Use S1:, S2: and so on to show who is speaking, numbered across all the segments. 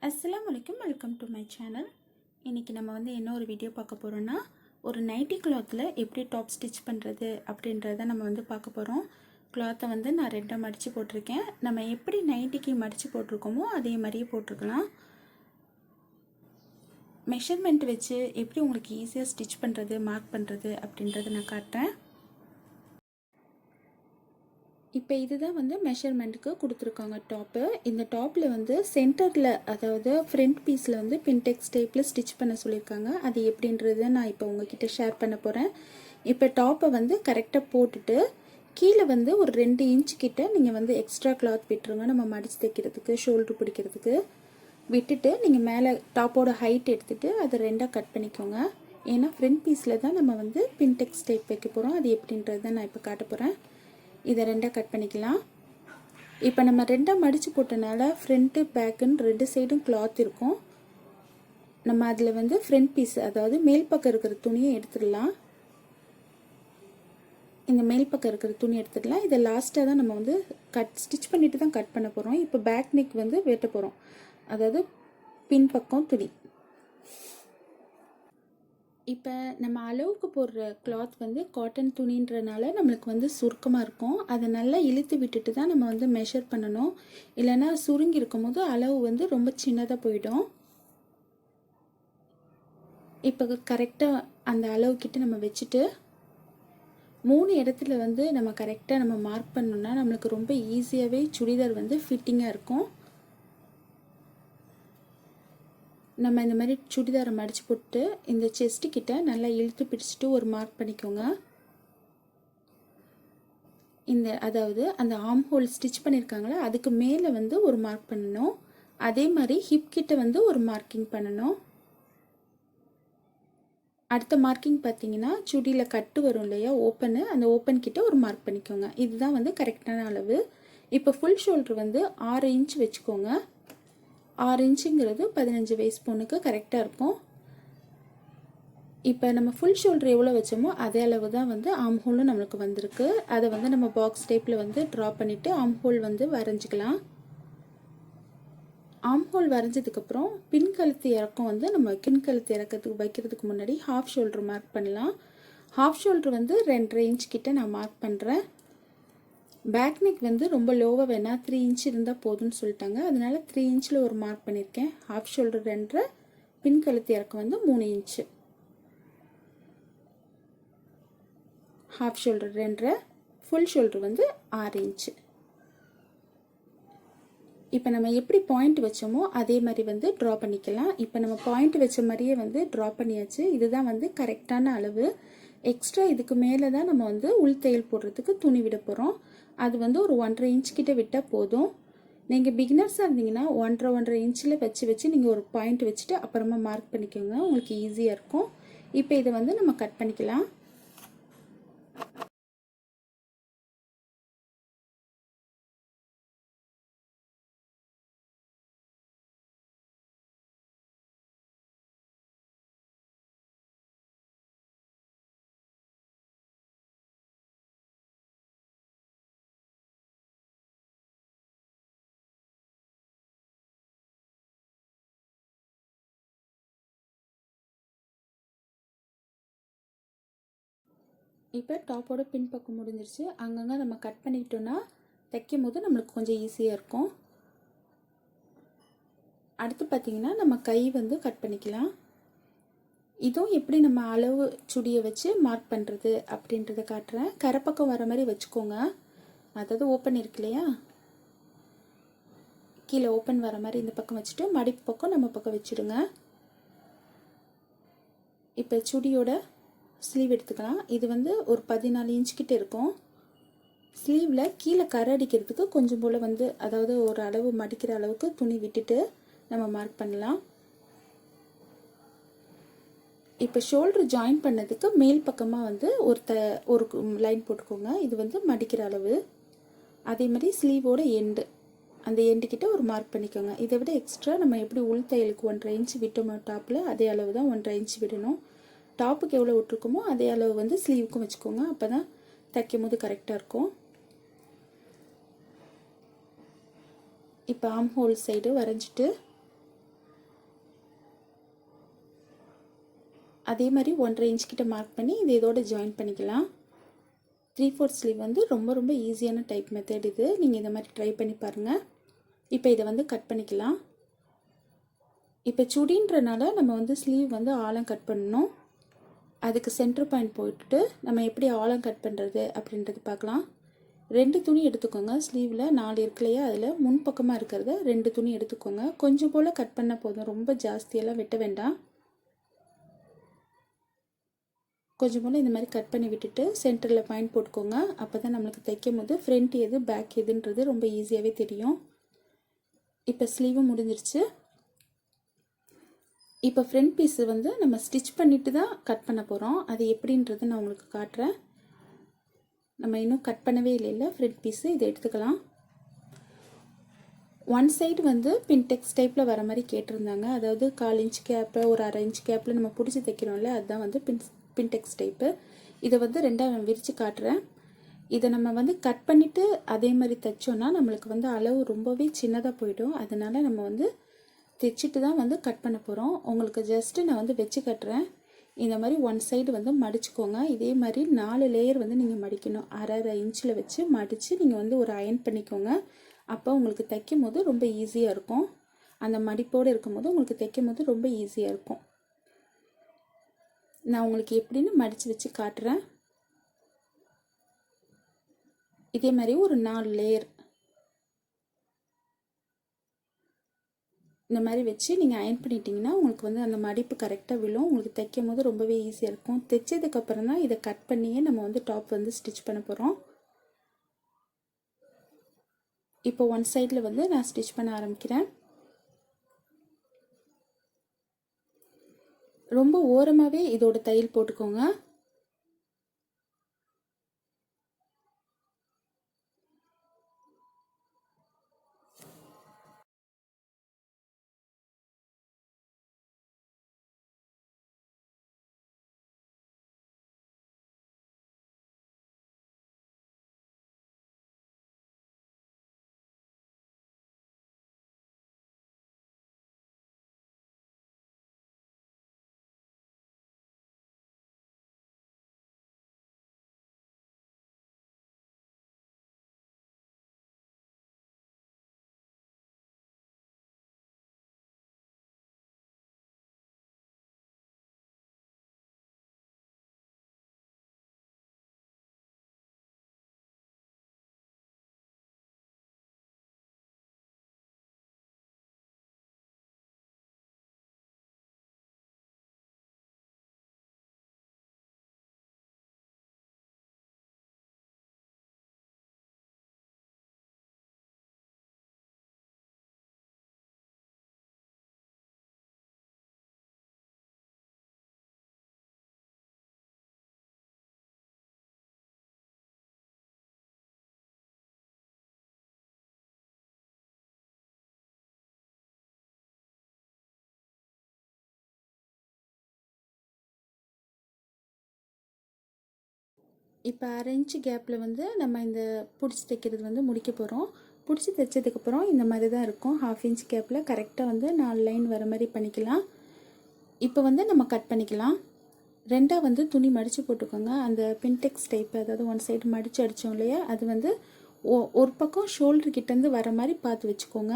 S1: அஸ்ஸலாமு அலைக்கும், welcome to my channel. இன்றைக்கி நம்ம என்ன ஒரு வீடியோ பார்க்க போகிறோன்னா, ஒரு நைட்டி கிளாத்தில் எப்படி டாப் ஸ்டிச் பண்ணுறது அப்படின்றத நம்ம பார்க்க போகிறோம். கிளாத்தை நான் ரெண்டாக மடித்து போட்டிருக்கேன். நம்ம எப்படி நைட்டிக்கு மடித்து போட்டிருக்கோமோ அதே மாதிரியே போட்டிருக்கலாம். மெஷர்மெண்ட் வச்சு எப்படி உங்களுக்கு ஈஸியாக ஸ்டிச் பண்ணுறது, மார்க் பண்ணுறது அப்படின்றத நான் காட்டுறேன். இப்போ இதுதான் மெஷர்மெண்ட்டுக்கு கொடுத்துருக்காங்க டாப்பு. இந்த டாப்பில் சென்டரில், அதாவது ஃப்ரண்ட் பீஸில் பின்டெக்ஸ் டைப்பில் ஸ்டிச் பண்ண சொல்லியிருக்காங்க. அது எப்படின்றத நான் இப்போ உங்ககிட்ட ஷேர் பண்ண போகிறேன். இப்போ டாப்பை கரெக்டாக போட்டுட்டு கீழே ஒரு 2 இன்ச் கிட்ட நீங்கள் எக்ஸ்ட்ரா கிளாத் விட்டுருங்க. நம்ம மடித்து தைக்கிறதுக்கு, ஷோல்ட்ரு பிடிக்கிறதுக்கு விட்டுட்டு நீங்கள் மேலே டாப்போட ஹைட் எடுத்துகிட்டு அதை 2ஆக கட் பண்ணிக்கோங்க. ஏன்னா ஃப்ரண்ட் பீஸில் தான் நம்ம பின்டெக்ஸ் டைப் வைக்க போகிறோம். அது எப்படின்றத நான் இப்போ காட்ட போகிறேன். இதை 2ஆக கட் பண்ணிக்கலாம். இப்போ நம்ம 2ஆக மடித்து போட்டனால ஃப்ரண்ட்டு பேக்குன்னு 2 சைடும் கிளாத் இருக்கும். நம்ம அதில் ஃப்ரண்ட் பீஸ், அதாவது மேல் பக்கம் இருக்கிற துணியை எடுத்துடலாம். இந்த மேல் பக்கம் இருக்கிற துணி எடுத்துடலாம். இதை லாஸ்ட்டாக தான் நம்ம ஸ்டிச் பண்ணிவிட்டு தான் கட் பண்ண போகிறோம். இப்போ பேக் நெக் வெட்ட போகிறோம், அதாவது பின்பக்கம் துணி. இப்போ நம்ம அளவுக்கு போடுற கிளாத் காட்டன் துணின்றனால நம்மளுக்கு சுருக்கமாக இருக்கும். அதை நல்லா இழுத்து விட்டுட்டு தான் நம்ம மெஷர் பண்ணணும். இல்லைன்னா சுருங்கி இருக்கும் போது அளவு ரொம்ப சின்னதாக போயிடும். இப்போ கரெக்டாக அந்த அளவுக்கிட்ட நம்ம வச்சுட்டு 3 இடத்துல நம்ம கரெக்டாக நம்ம மார்க் பண்ணோம்னா நம்மளுக்கு ரொம்ப ஈஸியாகவே சுடிதார் ஃபிட்டிங்காக இருக்கும். நம்ம இந்த மாதிரி சுடிதாரை மடித்து போட்டு இந்த செஸ்ட்டு கிட்ட நல்லா இழுத்து பிடிச்சிட்டு ஒரு மார்க் பண்ணிக்கோங்க. அதாவது அந்த ஆர்ம் ஹோல் ஸ்டிச் பண்ணியிருக்காங்களே அதுக்கு மேலே ஒரு மார்க் பண்ணணும். அதே மாதிரி ஹிப் கிட்ட ஒரு மார்க்கிங் பண்ணணும். அடுத்த மார்க்கிங் பார்த்தீங்கன்னா சுடியில் கட்டு வரும் இல்லையா, ஓப்பனு, அந்த ஓப்பன் கிட்ட ஒரு மார்க் பண்ணிக்கோங்க. இதுதான் கரெக்டான அளவு. இப்போ ஃபுல் ஷோல்ட்ரு 6 இன்ச் வச்சுக்கோங்க. 6 இன்ச்சுங்கிறது 15 வயசு பொண்ணுக்கு கரெக்டாக இருக்கும். இப்போ நம்ம ஃபுல் ஷோல்டர் எவ்வளோ வச்சோமோ அதே அளவு தான் ஆர்ம் ஹோலும் நம்மளுக்கு வந்திருக்கு. அதை நம்ம பாக்ஸ் டைப்பில் ட்ரா பண்ணிவிட்டு ஆர்ம் ஹோல் வரைஞ்சிக்கலாம். ஆர்ம் ஹோல் வரைஞ்சதுக்கப்புறம் பின் கழுத்து இறக்கம் நம்ம பின் கழுத்து இறக்கிறதுக்கு வைக்கிறதுக்கு முன்னாடி ஹாஃப் ஷோல்டர் மார்க் பண்ணலாம். ஹாஃப் ஷோல்டர் 2.5 இன்ச் கிட்ட நான் மார்க் பண்ணுறேன். பேக் நெக் ரொம்ப லோவாக வேணால் 3 இன்ச் இருந்தால் போதும்னு சொல்லிட்டாங்க. அதனால 3 இன்ச்சில் ஒரு மார்க் பண்ணியிருக்கேன். ஹாஃப் ஷோல்டர் 2.5, பின் கழுத்து இறக்கம் 3 inch. Half shoulder 2.5, full shoulder 6 inch. இப்போ நம்ம எப்படி பாயிண்ட் வச்சோமோ அதே மாதிரி ட்ரா பண்ணிக்கலாம். இப்போ நம்ம பாயிண்ட் வச்ச மாதிரியே ட்ரா பண்ணியாச்சு. இதுதான் கரெக்டான அளவு. எக்ஸ்ட்ரா இதுக்கு மேலே தான் நம்ம உள் தையல் போடுறதுக்கு துணி விட போகிறோம். அது ஒரு 1.5 இன்ச் கிட்ட விட்டால் போதும். நீங்கள் பிகினர்ஸாக இருந்தீங்கன்னா 1.5 இன்ச்சில் வச்சு நீங்கள் ஒரு பாயிண்ட் வச்சுட்டு அப்புறமா மார்க் பண்ணிக்கோங்க. உங்களுக்கு ஈஸியாக இருக்கும். இப்போ இதை நம்ம கட் பண்ணிக்கலாம். இப்போ டாப்போட பின்பக்கம் முடிஞ்சிருச்சு. அங்கங்கே நம்ம கட் பண்ணிக்கிட்டோன்னா தைக்கும் போது நம்மளுக்கு கொஞ்சம் ஈஸியாக இருக்கும். அடுத்து பார்த்திங்கன்னா நம்ம கை கட் பண்ணிக்கலாம். இதுவும் எப்படி நம்ம அளவு சுடியை வச்சு மார்க் பண்ணுறது அப்படின்றத காட்டுறேன். கரைப்பக்கம் வர மாதிரி வச்சுக்கோங்க. அதாவது ஓப்பன் இருக்கு இல்லையா, கீழே ஓப்பன் வர மாதிரி இந்த பக்கம் வச்சுட்டு மடிப்பு பக்கம் நம்ம பக்கம் வச்சுடுங்க. இப்போ சுடியோட ஸ்லீவ் எடுத்துக்கலாம். இது ஒரு 14 இன்ச் கிட்ட இருக்கும். ஸ்லீவில் கீழே கரை அடிக்கிறதுக்கு கொஞ்சம் போல் அதாவது ஒரு அளவு மடிக்கிற அளவுக்கு துணி விட்டுட்டு நம்ம மார்க் பண்ணலாம். இப்போ ஷோல்டர் ஜாயின் பண்ணதுக்கு மேல் பக்கமாக ஒரு லைன் போட்டுக்கோங்க. இது மடிக்கிற அளவு. அதே மாதிரி ஸ்லீவோட எண்டு, அந்த எண்டு கிட்ட ஒரு மார்க் பண்ணிக்கோங்க. இதை விட எக்ஸ்ட்ரா நம்ம எப்படி உள் தையலுக்கு 1.5 இன்ச் விட்டோமோ டாப்பில் அதே அளவு தான் 1.5 இன்ச் விடணும். டாப்புக்கு எவ்வளோ விட்டுருக்கோமோ அதே அளவு ஸ்லீவுக்கும் வச்சுக்கோங்க. அப்போ தான் தைக்கும் போது கரெக்டாக இருக்கும். இப்போ ஆர்ம் ஹோல் சைடு வரைஞ்சிட்டு அதே மாதிரி 1.5 இன்ச் கிட்ட மார்க் பண்ணி இது இதோட ஜாயின் பண்ணிக்கலாம். 3/4 ஸ்லீவ் வந்து ரொம்ப ரொம்ப ஈஸியான டைப் மெத்தட் இது. நீங்கள் இந்த மாதிரி ட்ரை பண்ணி பாருங்கள். இப்போ இதை வந்து கட் பண்ணிக்கலாம். இப்போ சுடின்றனால நம்ம வந்து ஸ்லீவ் வந்து ஆழம் கட் பண்ணணும். அதுக்கு சென்டர் பாயிண்ட் போட்டுட்டு நம்ம எப்படி ஆழம் கட் பண்ணுறது அப்படின்றது பார்க்கலாம். 2 துணி எடுத்துக்கோங்க. ஸ்லீவில் 4 இருக்கு இல்லையா, அதில் முன்பக்கமாக இருக்கிறத 2 துணி எடுத்துக்கோங்க. கொஞ்சம் போல் கட் பண்ண போதும், ரொம்ப ஜாஸ்தியெல்லாம் வெட்ட வேண்டாம். கொஞ்சம் போல் இந்த மாதிரி கட் பண்ணி விட்டுட்டு சென்டரில் பாயிண்ட் போட்டுக்கோங்க. அப்போ தான் நம்மளுக்கு தைக்கும் போது ஃப்ரண்ட் எது பேக் எதுன்றது ரொம்ப ஈஸியாகவே தெரியும். இப்போ ஸ்லீவும் முடிஞ்சிருச்சு. இப்போ ஃப்ரண்ட் பீஸு வந்து நம்ம ஸ்டிச் பண்ணிவிட்டு தான் கட் பண்ண போகிறோம். அது எப்படின்றது நான் உங்களுக்கு காட்டுறேன். நம்ம இன்னும் கட் பண்ணவே இல்லைல்ல ஃப்ரண்ட் பீஸு. இதை எடுத்துக்கலாம். ஒன் சைடு வந்து பின்டெக்ஸ் டைப்பில் வர மாதிரி கேட்டிருந்தாங்க. அதாவது 1/4 இன்ச் கேப்பு, ஒரு 1/2 இன்ச் கேப்பில் நம்ம பிடிச்சி தைக்கிறோம்ல, அதுதான் வந்து பின்டெக்ஸ் டைப்பு. இதை வந்து ரெண்டாக விரித்து காட்டுறேன். இதை நம்ம வந்து கட் பண்ணிவிட்டு அதே மாதிரி தைச்சோன்னா நம்மளுக்கு வந்து அளவு ரொம்பவே சின்னதாக போயிடும். அதனால் நம்ம வந்து தைச்சிட்டு தான் வந்து கட் பண்ண போகிறோம். உங்களுக்கு ஜஸ்ட்டு நான் வந்து வச்சு கட்டுறேன். இந்த மாதிரி ஒன் சைடு வந்து மடிச்சுக்கோங்க. இதே மாதிரி 4 லேயர் வந்து நீங்கள் மடிக்கணும். 1/2 இன்ச்சில் வச்சு மடித்து நீங்கள் வந்து ஒரு அயன் பண்ணிக்கோங்க. அப்போ உங்களுக்கு தைக்கும் போது ரொம்ப ஈஸியாக இருக்கும். அந்த மடிப்போடு இருக்கும் போது உங்களுக்கு தைக்கும் போது ரொம்ப ஈஸியாக இருக்கும். நான் உங்களுக்கு எப்படின்னு மடித்து வச்சு காட்டுறேன். இதே மாதிரி ஒரு 4 லேயர் இந்த மாதிரி வச்சு நீங்கள் அயன் பண்ணிட்டீங்கன்னா உங்களுக்கு வந்து அந்த மடிப்பு கரெக்டாக விழும். உங்களுக்கு தைக்கும் போது ரொம்பவே ஈஸியாக இருக்கும். தைச்சதுக்கப்புறம் தான் இதை கட் பண்ணியே நம்ம வந்து டாப் வந்து ஸ்டிச் பண்ண போகிறோம். இப்போ ஒன் சைடில் வந்து நான் ஸ்டிச் பண்ண ஆரம்பிக்கிறேன். ரொம்ப ஓரமாகவே இதோட தையல் போட்டுக்கோங்க. இப்போ 1/2 இன்ச்சு கேப்பில் வந்து நம்ம இந்த பிடிச்சி தைக்கிறது வந்து முடிக்க போகிறோம். பிடிச்சி தைச்சதுக்கப்புறம் இந்த மாதிரி தான் இருக்கும். 1/2 இன்ச் கேப்பில் கரெக்டாக வந்து 4 லைன் வர மாதிரி பண்ணிக்கலாம். இப்போ வந்து நம்ம கட் பண்ணிக்கலாம். ரெண்டாக வந்து துணி மடித்து போட்டுக்கோங்க. அந்த பின்டெக்ஸ் டைப்பு, அதாவது ஒன் சைடு மடித்து அடித்தோம் இல்லையா, அது வந்து ஒரு பக்கம் ஷோல்டர் கிட்டேருந்து வர மாதிரி பார்த்து வச்சுக்கோங்க.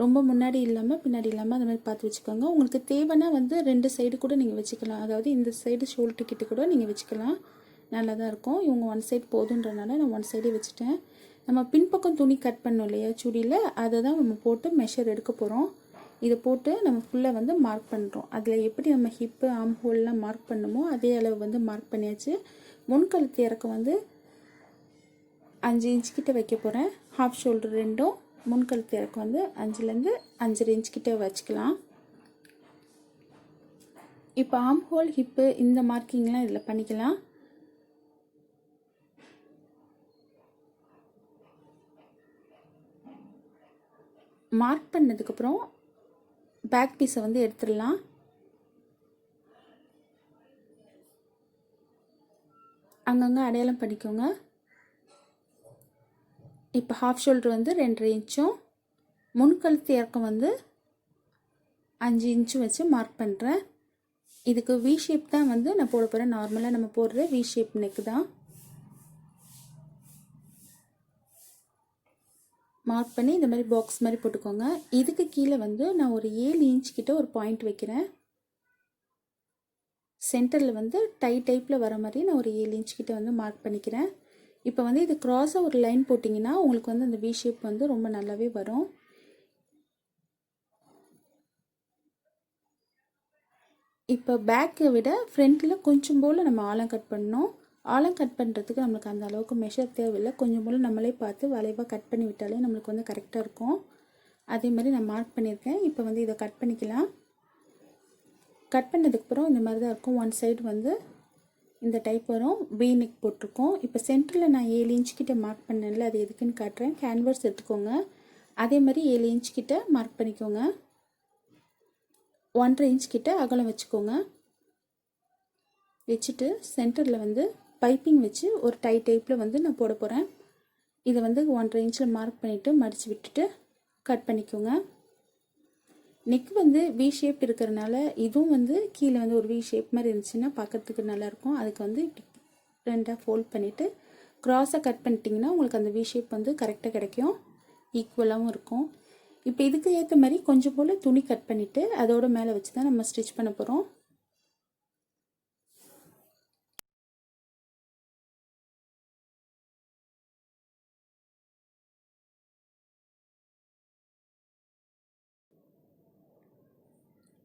S1: ரொம்ப முன்னாடி இல்லாமல் பின்னாடி இல்லாமல் அந்த மாதிரி பார்த்து வச்சுக்கோங்க. உங்களுக்கு தேவைன்னா வந்து 2 சைடு கூட நீங்கள் வச்சுக்கலாம். அதாவது இந்த சைடு ஷோல்டர் கிட்ட கூட நீங்கள் வச்சுக்கலாம். நல்லா தான் இருக்கும். இவங்க ஒன் சைடு போதுன்றனால நான் ஒன் சைடே வச்சுட்டேன். நம்ம பின்பக்கம் துணி கட் பண்ணோம் இல்லையா சுடியில், அதை தான் நம்ம போட்டு மெஷர் எடுக்க போகிறோம். இதை போட்டு நம்ம ஃபுல்லாக வந்து மார்க் பண்ணுறோம். அதில் எப்படி நம்ம ஹிப்பு ஆம் ஹோல்லாம் மார்க் பண்ணணுமோ அதே அளவு வந்து மார்க் பண்ணியாச்சு. முன்கழுத்து இறக்கம் வந்து 5 இன்ச் கிட்ட வைக்க போகிறேன். ஹாஃப் ஷோல்டர் ரெண்டும் முன்கழுத்து இறக்கம் வந்து 5லேருந்து 5.5 இன்ச் கிட்ட வச்சுக்கலாம். இப்போ ஆம் ஹோல் ஹிப்பு இந்த மார்க்கிங்லாம் இதில் பண்ணிக்கலாம். மார்க் பண்ணதுக்கப்புறம் பேக் பீஸை வந்து எடுத்துடலாம். அங்கங்கே அடையாளம் பண்ணிக்கோங்க. இப்போ ஹாஃப் ஷோல்டர் வந்து 2.5 இன்ச்சும் முன்கழுத்து இறக்கம் வந்து 5 இன்ச்சும் வச்சு மார்க் பண்ணுறேன். இதுக்கு வி ஷேப் தான் வந்து நான் போட போகிறேன். நார்மலாக நம்ம போடுற வி ஷேப் நெக்கு தான். மார்க் பண்ணி இந்த மாதிரி பாக்ஸ் மாதிரி போட்டுக்கோங்க. இதுக்கு கீழே வந்து நான் ஒரு 7 இன்ச் கிட்ட ஒரு பாயிண்ட் வைக்கிறேன். சென்டரில் வந்து டைப்பில் வர மாதிரி நான் ஒரு 7 இன்ச் கிட்ட வந்து மார்க் பண்ணிக்கிறேன். இப்போ வந்து இது க்ராஸாக ஒரு லைன் போட்டிங்கன்னா உங்களுக்கு வந்து அந்த வி ஷேப் வந்து ரொம்ப நல்லாவே வரும். இப்போ பேக்கை விட ஃப்ரண்ட்டில் கொஞ்சம் போல் நம்ம ஆழம் கட் பண்ணணும். ஆழம் கட் பண்ணுறதுக்கு நம்மளுக்கு அந்த அளவுக்கு மெஷர் தேவையில்லை. கொஞ்சம் போல் நம்மளே பார்த்து வளைவாக கட் பண்ணி விட்டாலே நம்மளுக்கு வந்து கரெக்டாக இருக்கும். அதே மாதிரி நான் மார்க் பண்ணியிருக்கேன். இப்போ வந்து இதை கட் பண்ணிக்கலாம். கட் பண்ணதுக்கப்புறம் இந்த மாதிரி தான் இருக்கும். ஒன் சைடு வந்து இந்த டைப் வரும். வி நெக் போட்டிருக்கோம். இப்போ சென்டரில் நான் 7 இன்ச் கிட்ட மார்க் பண்ணல, அது எதுக்குன்னு காட்டுறேன். கேன்வஸ் எடுத்துக்கோங்க. அதே மாதிரி 7 இன்ச் கிட்ட மார்க் பண்ணிக்கோங்க. 1.5 இன்ச் கிட்ட அகலம் வச்சுக்கோங்க. வச்சுட்டு சென்டரில் வந்து பைப்பிங் வச்சு ஒரு டைப்பில் வந்து நான் போட போகிறேன். இதை வந்து 1.5 இன்ச்சில் மார்க் பண்ணிவிட்டு மடித்து விட்டுட்டு கட் பண்ணிக்கோங்க. நெக் வந்து வி ஷேப் இருக்கிறனால இதுவும் வந்து கீழே வந்து ஒரு வி ஷேப் மாதிரி இருந்துச்சுன்னா பார்க்கறதுக்கு நல்லாயிருக்கும். அதுக்கு வந்து ரெண்டாக ஃபோல்ட் பண்ணிவிட்டு க்ராஸாக கட் பண்ணிட்டிங்கன்னா உங்களுக்கு அந்த வி ஷேப் வந்து கரெக்டாக கிடைக்கும், ஈக்குவலாகவும் இருக்கும். இப்போ இதுக்கு ஏற்ற மாதிரி கொஞ்சம் போல் துணி கட் பண்ணிவிட்டு அதோட மேலே வச்சு தான் நம்ம ஸ்டிச் பண்ண போகிறோம்.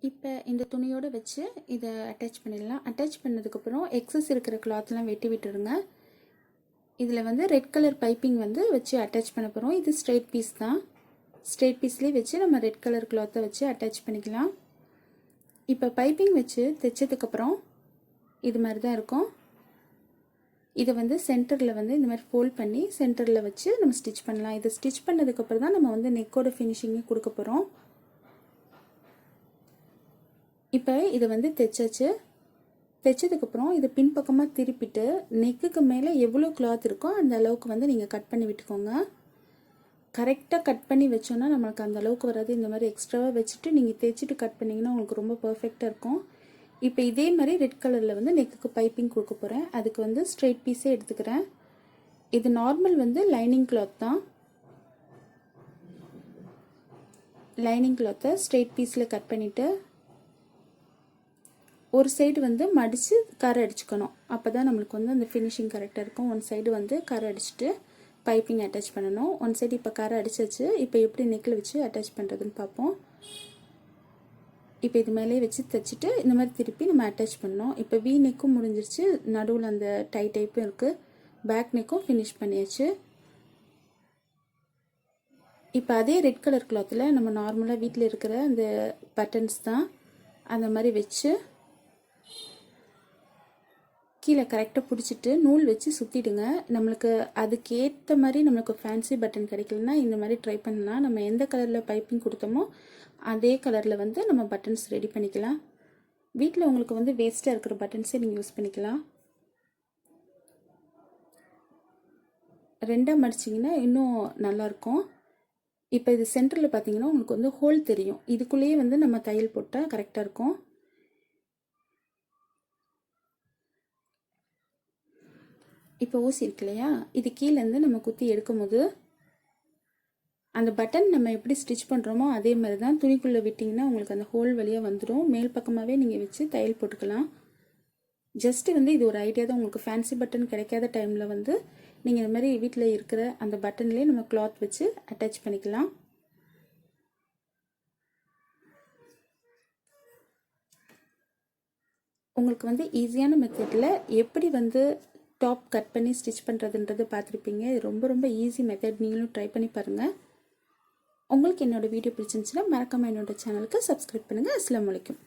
S1: இப்போ இந்த துணியோடு வச்சு இதை அட்டாச் பண்ணிடலாம். அட்டாச் பண்ணதுக்கப்புறம் எக்ஸஸ் இருக்கிற கிளாத்லாம் வெட்டி விட்டுருங்க. இதில் வந்து ரெட் கலர் பைப்பிங் வந்து வச்சு அட்டாச் பண்ண போகிறோம். இது ஸ்ட்ரெயிட் பீஸ் தான். ஸ்ட்ரெயிட் பீஸ்லேயே வச்சு நம்ம ரெட் கலர் கிளாத்தை வச்சு அட்டாச் பண்ணிக்கலாம். இப்போ பைப்பிங் வச்சு தைச்சதுக்கப்புறம் இது மாதிரி தான் இருக்கும். இதை வந்து சென்டரில் வந்து இந்த மாதிரி ஃபோல்ட் பண்ணி சென்டரில் வச்சு நம்ம ஸ்டிச் பண்ணலாம். இதை ஸ்டிச் பண்ணதுக்கப்புறம் தான் நம்ம வந்து நெக்கோட ஃபினிஷிங்கே கொடுக்க போகிறோம். இப்போ இதை வந்து தைச்சதுக்கப்புறம் இதை பின்பக்கமாக திருப்பிட்டு நெக்குக்கு மேலே எவ்வளோ கிளாத் இருக்கோ அந்த அளவுக்கு வந்து நீங்கள் கட் பண்ணி விட்டுக்கோங்க. கரெக்டாக கட் பண்ணி வச்சோன்னா நம்மளுக்கு அந்த அளவுக்கு வராது. இந்த மாதிரி எக்ஸ்ட்ராவாக வச்சுட்டு நீங்கள் தைச்சிட்டு கட் பண்ணிங்கன்னா உங்களுக்கு ரொம்ப பர்ஃபெக்டாக இருக்கும். இப்போ இதே மாதிரி ரெட் கலரில் வந்து நெக்குக்கு பைப்பிங் கொடுக்க போகிறேன். அதுக்கு வந்து ஸ்ட்ரெயிட் பீஸே எடுத்துக்கிறேன். இது நார்மல் வந்து லைனிங் கிளாத் தான். லைனிங் கிளாத்தை ஸ்ட்ரெயிட் பீஸில் கட் பண்ணிவிட்டு ஒரு சைடு வந்து மடித்து கரை அடிச்சுக்கணும். அப்போ தான் நம்மளுக்கு வந்து அந்த ஃபினிஷிங் கரெக்டாக இருக்கும். ஒன் சைடு வந்து கரை அடிச்சுட்டு பைப்பிங் அட்டாச் பண்ணணும். ஒன் சைடு இப்போ கரை அடிச்சாச்சு. இப்போ எப்படி நெக்கில் வச்சு அட்டாச் பண்ணுறதுன்னு பார்ப்போம். இப்போ இது மேலே வச்சு தைச்சிட்டு இந்த மாதிரி திருப்பி நம்ம அட்டாச் பண்ணோம். இப்போ வி நெக்கும் முடிஞ்சிருச்சு, நடுவில் அந்த டைப்பும் இருக்குது, பேக் நெக்கும் ஃபினிஷ் பண்ணியாச்சு. இப்போ அதே ரெட் கலர் கிளாத்தில் நம்ம நார்மலாக வீட்டில் இருக்கிற அந்த பட்டன்ஸ் தான் அந்த மாதிரி வச்சு கீழே கரெக்டாக பிடிச்சிட்டு நூல் வச்சு சுற்றிடுங்க. நம்மளுக்கு அதுக்கேற்ற மாதிரி நம்மளுக்கு ஃபேன்சி பட்டன் கிடைக்கலன்னா இந்த மாதிரி ட்ரை பண்ணலாம். நம்ம எந்த கலரில் பைப்பிங் கொடுத்தோமோ அதே கலரில் வந்து நம்ம பட்டன்ஸ் ரெடி பண்ணிக்கலாம். வீட்டில் உங்களுக்கு வந்து வேஸ்ட்டாக இருக்கிற பட்டன்ஸே நீங்கள் யூஸ் பண்ணிக்கலாம். ரெண்டாக மடிச்சிங்கன்னா இன்னும் நல்லாயிருக்கும். இப்போ இது சென்டரில் பார்த்தீங்கன்னா உங்களுக்கு வந்து ஹோல் தெரியும். இதுக்குள்ளேயே வந்து நம்ம தையல் போட்டால் கரெக்டாக இருக்கும். இப்போ ஊசி இருக்கு இல்லையா, இது கீழேருந்து நம்ம குத்தி எடுக்கும்போது அந்த பட்டன் நம்ம எப்படி ஸ்டிச் பண்ணுறோமோ அதே மாதிரி தான் துணிக்குள்ளே விட்டிங்கன்னா உங்களுக்கு அந்த ஹோல் வழியாக வந்துடும். மேல் பக்கமாகவே நீங்கள் வச்சு தையல் போட்டுக்கலாம். ஜஸ்ட்டு வந்து இது ஒரு ஐடியா தான். உங்களுக்கு ஃபேன்சி பட்டன் கிடைக்காத டைமில் வந்து நீங்கள் இந்த மாதிரி வீட்டில் இருக்கிற அந்த பட்டன்லேயே நம்ம கிளாத் வச்சு அட்டாச் பண்ணிக்கலாம். உங்களுக்கு வந்து ஈஸியான மெத்தடில் எப்படி வந்து டாப் கட் பண்ணி ஸ்டிச் பண்ணுறதுன்றது பார்த்துருப்பீங்க. இது ரொம்ப ரொம்ப ஈஸி மெத்தட். நீங்களும் ட்ரை பண்ணி பாருங்கள். உங்களுக்கு என்னோடய வீடியோ பிடிச்சிருந்துச்சுன்னா மறக்காமல் என்னோடய சேனலுக்கு சப்ஸ்கிரைப் பண்ணுங்கள். அஸ்ஸலாமு அலைக்கும்.